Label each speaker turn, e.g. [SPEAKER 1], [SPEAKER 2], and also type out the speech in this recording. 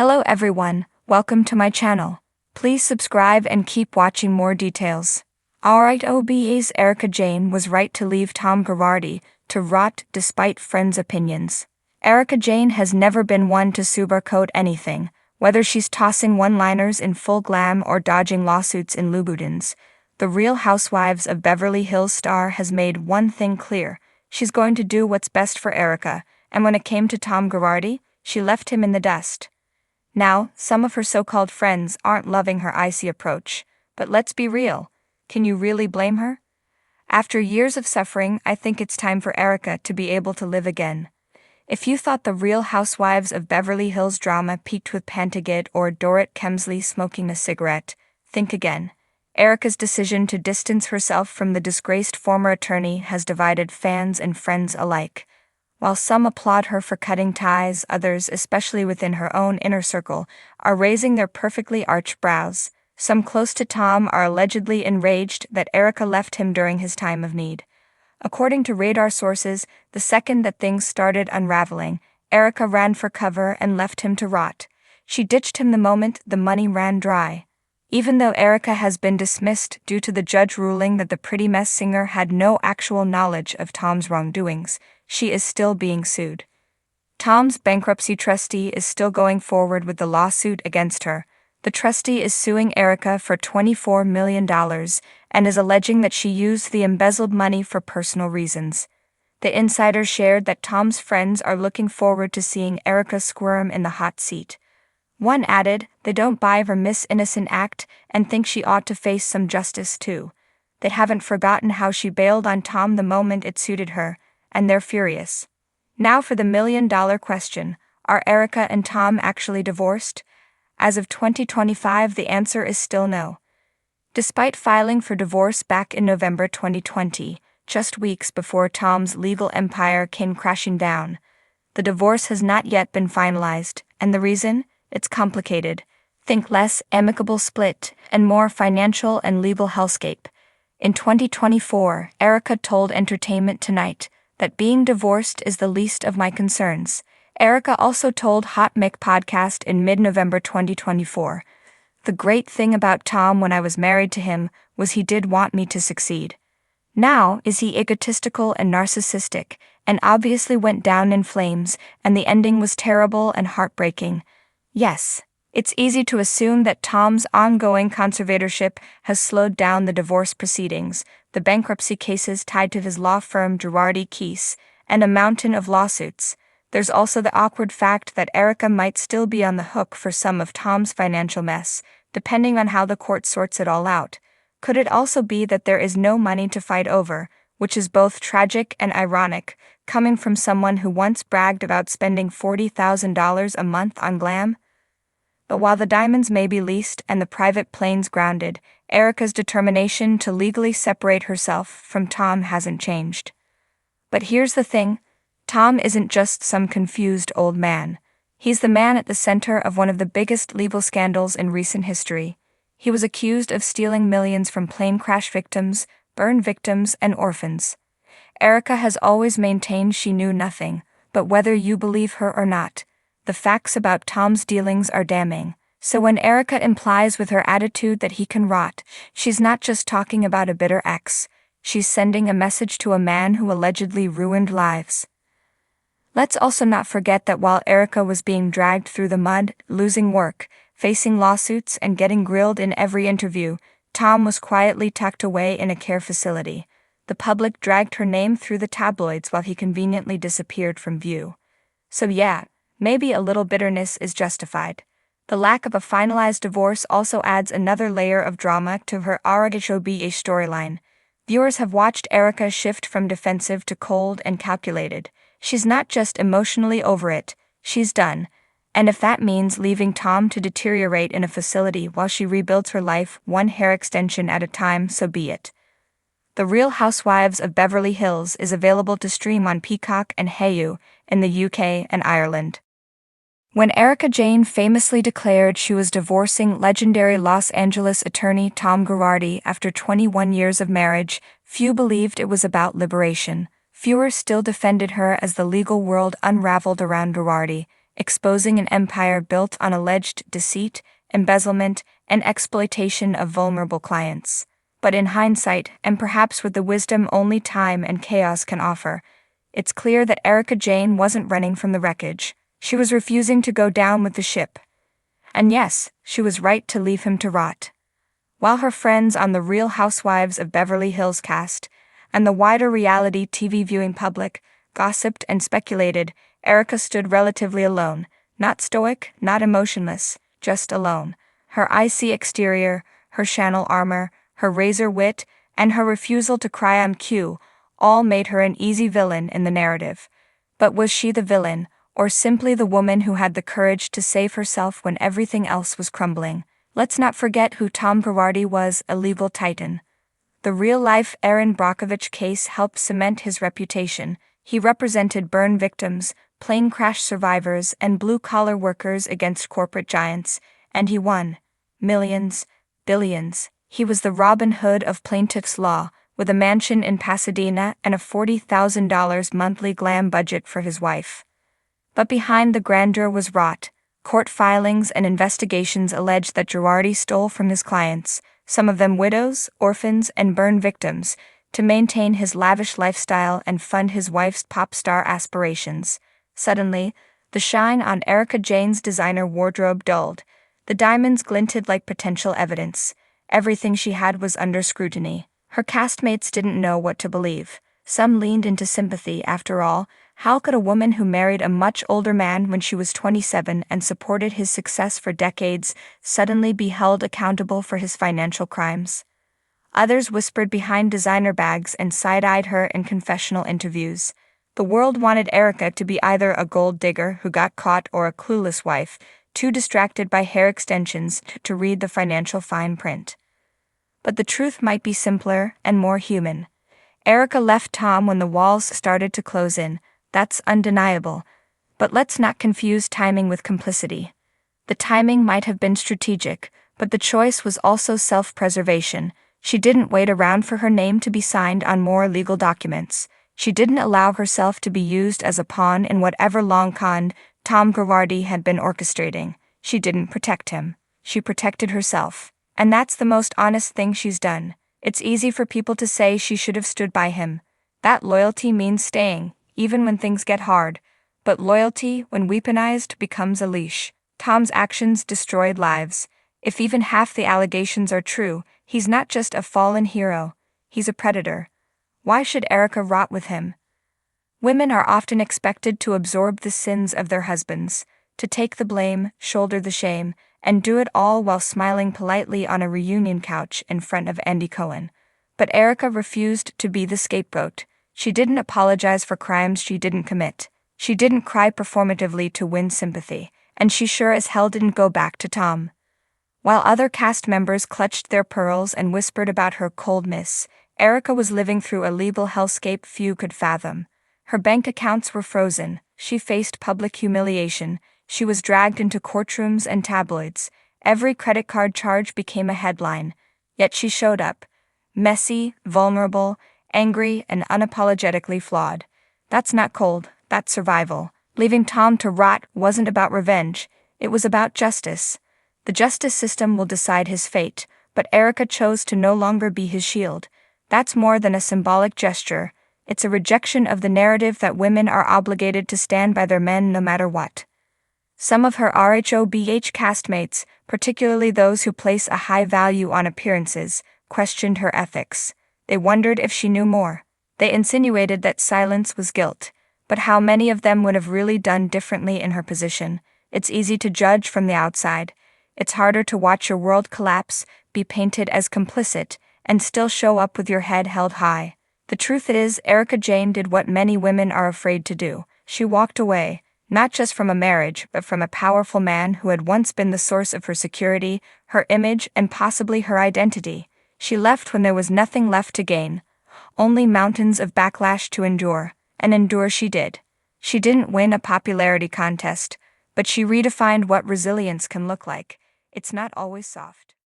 [SPEAKER 1] Hello everyone, welcome to my channel. Please subscribe and keep watching more details. Alright, OBA's Erika Jayne was right to leave Tom Girardi to rot despite friends' opinions. Erika Jayne has never been one to sugarcoat anything, whether she's tossing one-liners in full glam or dodging lawsuits in Louboutins. The Real Housewives of Beverly Hills star has made one thing clear: she's going to do what's best for Erika, and when it came to Tom Girardi, she left him in the dust. Now, some of her so-called friends aren't loving her icy approach, but let's be real, can you really blame her? After years of suffering, I think it's time for Erika to be able to live again. If you thought the Real Housewives of Beverly Hills drama peaked with Pantagit or Dorrit Kemsley smoking a cigarette, think again. Erika's decision to distance herself from the disgraced former attorney has divided fans and friends alike. While some applaud her for cutting ties, others, especially within her own inner circle, are raising their perfectly arched brows. Some close to Tom are allegedly enraged that Erika left him during his time of need. According to radar sources, the second that things started unraveling, Erika ran for cover and left him to rot. She ditched him the moment the money ran dry. Even though Erika has been dismissed due to the judge ruling that the Pretty Mess singer had no actual knowledge of Tom's wrongdoings, she is still being sued. Tom's bankruptcy trustee is still going forward with the lawsuit against her. The trustee is suing Erika for $24 million and is alleging that she used the embezzled money for personal reasons. The insider shared that Tom's friends are looking forward to seeing Erika squirm in the hot seat. One added, they don't buy her Miss Innocent act and think she ought to face some justice too. They haven't forgotten how she bailed on Tom the moment it suited her, and they're furious. Now for the million-dollar question: are Erika and Tom actually divorced? As of 2025, the answer is still no. Despite filing for divorce back in November 2020, just weeks before Tom's legal empire came crashing down, the divorce has not yet been finalized, and the reason? It's complicated. Think less amicable split and more financial and legal hellscape. In 2024, Erika told Entertainment Tonight that being divorced is the least of my concerns. Erika also told Hot Mic podcast in mid-November 2024, the great thing about Tom when I was married to him was he did want me to succeed. Now, is he egotistical and narcissistic, and obviously went down in flames, and the ending was terrible and heartbreaking? Yes, it's easy to assume that Tom's ongoing conservatorship has slowed down the divorce proceedings, the bankruptcy cases tied to his law firm Girardi Keese, and a mountain of lawsuits. There's also the awkward fact that Erika might still be on the hook for some of Tom's financial mess, depending on how the court sorts it all out. Could it also be that there is no money to fight over, which is both tragic and ironic, coming from someone who once bragged about spending $40,000 a month on glam? But while the diamonds may be leased and the private planes grounded, Erika's determination to legally separate herself from Tom hasn't changed. But here's the thing: Tom isn't just some confused old man. He's the man at the center of one of the biggest legal scandals in recent history. He was accused of stealing millions from plane crash victims, burn victims, and orphans. Erika has always maintained she knew nothing, but whether you believe her or not, the facts about Tom's dealings are damning. So when Erika implies with her attitude that he can rot, she's not just talking about a bitter ex, she's sending a message to a man who allegedly ruined lives. Let's also not forget that while Erika was being dragged through the mud, losing work, facing lawsuits, and getting grilled in every interview, Tom was quietly tucked away in a care facility. The public dragged her name through the tabloids while he conveniently disappeared from view. So yeah, maybe a little bitterness is justified. The lack of a finalized divorce also adds another layer of drama to her RHOBA storyline. Viewers have watched Erika shift from defensive to cold and calculated. She's not just emotionally over it, she's done. And if that means leaving Tom to deteriorate in a facility while she rebuilds her life one hair extension at a time, so be it. The Real Housewives of Beverly Hills is available to stream on Peacock and Hayu in the UK and Ireland. When Erika Jayne famously declared she was divorcing legendary Los Angeles attorney Tom Girardi after 21 years of marriage, few believed it was about liberation. Fewer still defended her as the legal world unraveled around Girardi. exposing an empire built on alleged deceit, embezzlement, and exploitation of vulnerable clients. But in hindsight, and perhaps with the wisdom only time and chaos can offer, it's clear that Erika Jayne wasn't running from the wreckage. She was refusing to go down with the ship. And yes, she was right to leave him to rot. While her friends on the Real Housewives of Beverly Hills cast, and the wider reality TV viewing public, gossiped and speculated, Erika stood relatively alone, not stoic, not emotionless, just alone. Her icy exterior, her Chanel armor, her razor wit, and her refusal to cry on cue all made her an easy villain in the narrative. But was she the villain, or simply the woman who had the courage to save herself when everything else was crumbling? Let's not forget who Tom Girardi was, a legal titan. The real-life Erin Brockovich case helped cement his reputation. He represented burn victims, plane crash survivors, and blue-collar workers against corporate giants, and he won. Millions, billions. He was the Robin Hood of plaintiff's law, with a mansion in Pasadena and a $40,000 monthly glam budget for his wife. But behind the grandeur was rot. Court filings and investigations alleged that Girardi stole from his clients, some of them widows, orphans, and burn victims, to maintain his lavish lifestyle and fund his wife's pop star aspirations. Suddenly, the shine on Erika Jayne's designer wardrobe dulled. The diamonds glinted like potential evidence. Everything she had was under scrutiny. Her castmates didn't know what to believe. Some leaned into sympathy. After all, how could a woman who married a much older man when she was 27 and supported his success for decades suddenly be held accountable for his financial crimes? Others whispered behind designer bags and side-eyed her in confessional interviews. The world wanted Erika to be either a gold digger who got caught or a clueless wife, too distracted by hair extensions to read the financial fine print. But the truth might be simpler and more human. Erika left Tom when the walls started to close in. That's undeniable. But let's not confuse timing with complicity. The timing might have been strategic, but the choice was also self-preservation. She didn't wait around for her name to be signed on more legal documents. She didn't allow herself to be used as a pawn in whatever long con Tom Girardi had been orchestrating. She didn't protect him. She protected herself. And that's the most honest thing she's done. It's easy for people to say she should have stood by him. That loyalty means staying, even when things get hard. But loyalty, when weaponized, becomes a leash. Tom's actions destroyed lives. If even half the allegations are true, he's not just a fallen hero, he's a predator. Why should Erika rot with him? Women are often expected to absorb the sins of their husbands, to take the blame, shoulder the shame, and do it all while smiling politely on a reunion couch in front of Andy Cohen. But Erika refused to be the scapegoat. She didn't apologize for crimes she didn't commit. She didn't cry performatively to win sympathy, and she sure as hell didn't go back to Tom. While other cast members clutched their pearls and whispered about her coldness, Erika was living through a legal hellscape few could fathom. Her bank accounts were frozen, she faced public humiliation, she was dragged into courtrooms and tabloids, every credit card charge became a headline, yet she showed up. Messy, vulnerable, angry, and unapologetically flawed. That's not cold, that's survival. Leaving Tom to rot wasn't about revenge, it was about justice. The justice system will decide his fate, but Erika chose to no longer be his shield. That's more than a symbolic gesture, it's a rejection of the narrative that women are obligated to stand by their men no matter what. Some of her RHOBH castmates, particularly those who place a high value on appearances, questioned her ethics. They wondered if she knew more. They insinuated that silence was guilt. But how many of them would have really done differently in her position? It's easy to judge from the outside. It's harder to watch your world collapse, be painted as complicit, and still show up with your head held high. The truth is, Erika Jayne did what many women are afraid to do. She walked away, not just from a marriage, but from a powerful man who had once been the source of her security, her image, and possibly her identity. She left when there was nothing left to gain, only mountains of backlash to endure, and endure she did. She didn't win a popularity contest, but she redefined what resilience can look like. It's not always soft.